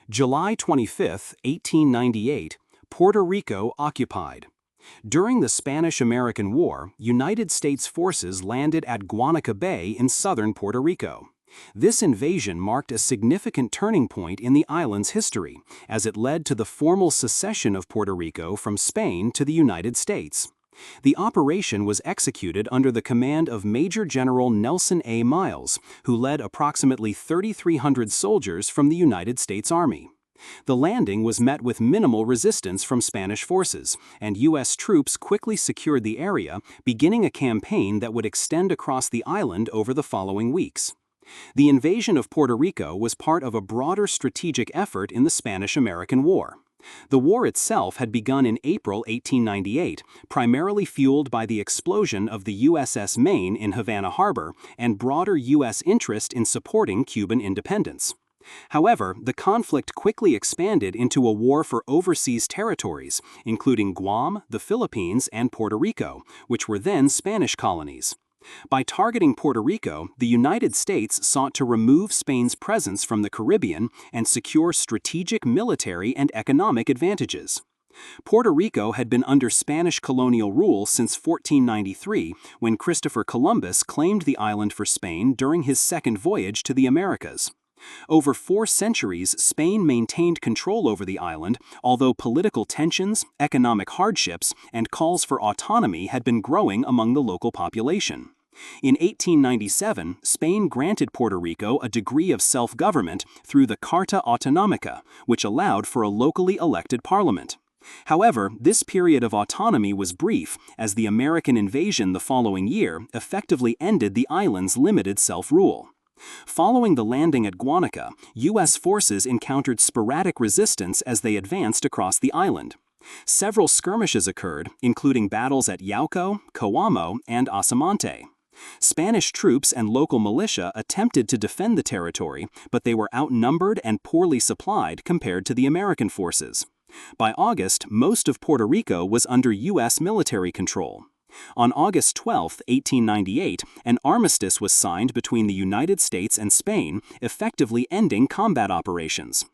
July 25, 1898, Puerto Rico occupied. During the Spanish-American War, United States forces landed at Guanica Bay in southern Puerto Rico. This invasion marked a significant turning point in the island's history, as it led to the formal secession of Puerto Rico from Spain to the United States. The operation was executed under the command of Major General Nelson A. Miles, who led approximately 3,300 soldiers from the United States Army. The landing was met with minimal resistance from Spanish forces, and U.S. troops quickly secured the area, beginning a campaign that would extend across the island over the following weeks. The invasion of Puerto Rico was part of a broader strategic effort in the Spanish-American War. The war itself had begun in April 1898, primarily fueled by the explosion of the USS Maine in Havana Harbor and broader U.S. interest in supporting Cuban independence. However, the conflict quickly expanded into a war for overseas territories, including Guam, the Philippines, and Puerto Rico, which were then Spanish colonies. By targeting Puerto Rico, the United States sought to remove Spain's presence from the Caribbean and secure strategic military and economic advantages. Puerto Rico had been under Spanish colonial rule since 1493, when Christopher Columbus claimed the island for Spain during his second voyage to the Americas. Over 4 centuries, Spain maintained control over the island, although political tensions, economic hardships, and calls for autonomy had been growing among the local population. In 1897, Spain granted Puerto Rico a degree of self-government through the Carta Autonómica, which allowed for a locally elected parliament. However, this period of autonomy was brief, as the American invasion the following year effectively ended the island's limited self-rule. Following the landing at Guanica, U.S. forces encountered sporadic resistance as they advanced across the island. Several skirmishes occurred, including battles at Yauco, Coamo, and Asamante. Spanish troops and local militia attempted to defend the territory, but they were outnumbered and poorly supplied compared to the American forces. By August, most of Puerto Rico was under U.S. military control. On August 12, 1898, an armistice was signed between the United States and Spain, effectively ending combat operations.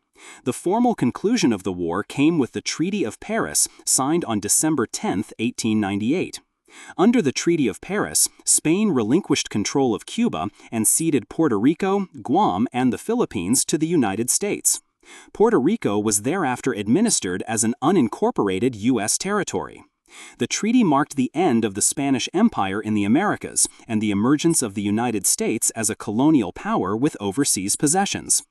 The formal conclusion of the war came with the Treaty of Paris, signed on December 10, 1898. Under the Treaty of Paris, Spain relinquished control of Cuba and ceded Puerto Rico, Guam, and the Philippines to the United States. Puerto Rico was thereafter administered as an unincorporated U.S. territory. The treaty marked the end of the Spanish Empire in the Americas and the emergence of the United States as a colonial power with overseas possessions.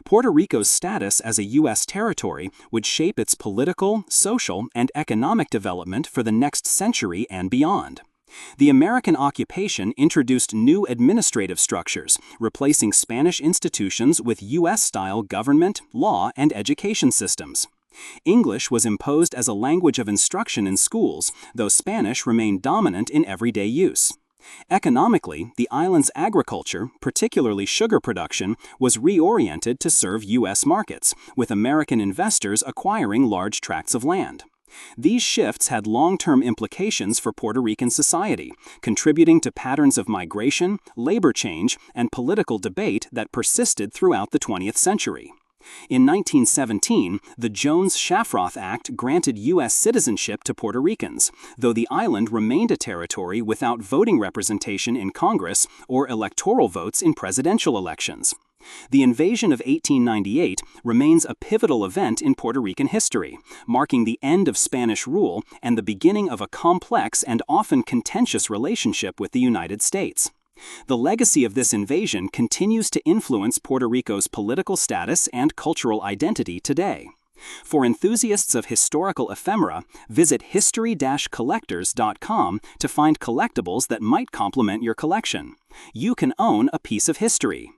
Puerto Rico's status as a U.S. territory would shape its political, social, and economic development for the next century and beyond. The American occupation introduced new administrative structures, replacing Spanish institutions with U.S.-style government, law, and education systems. English was imposed as a language of instruction in schools, though Spanish remained dominant in everyday use. Economically, the island's agriculture, particularly sugar production, was reoriented to serve U.S. markets, with American investors acquiring large tracts of land. These shifts had long-term implications for Puerto Rican society, contributing to patterns of migration, labor change, and political debate that persisted throughout the 20th century. In 1917, the Jones-Shafroth Act granted U.S. citizenship to Puerto Ricans, though the island remained a territory without voting representation in Congress or electoral votes in presidential elections. The invasion of 1898 remains a pivotal event in Puerto Rican history, marking the end of Spanish rule and the beginning of a complex and often contentious relationship with the United States. The legacy of this invasion continues to influence Puerto Rico's political status and cultural identity today. For enthusiasts of historical ephemera, visit history-collectors.com to find collectibles that might complement your collection. You can own a piece of history.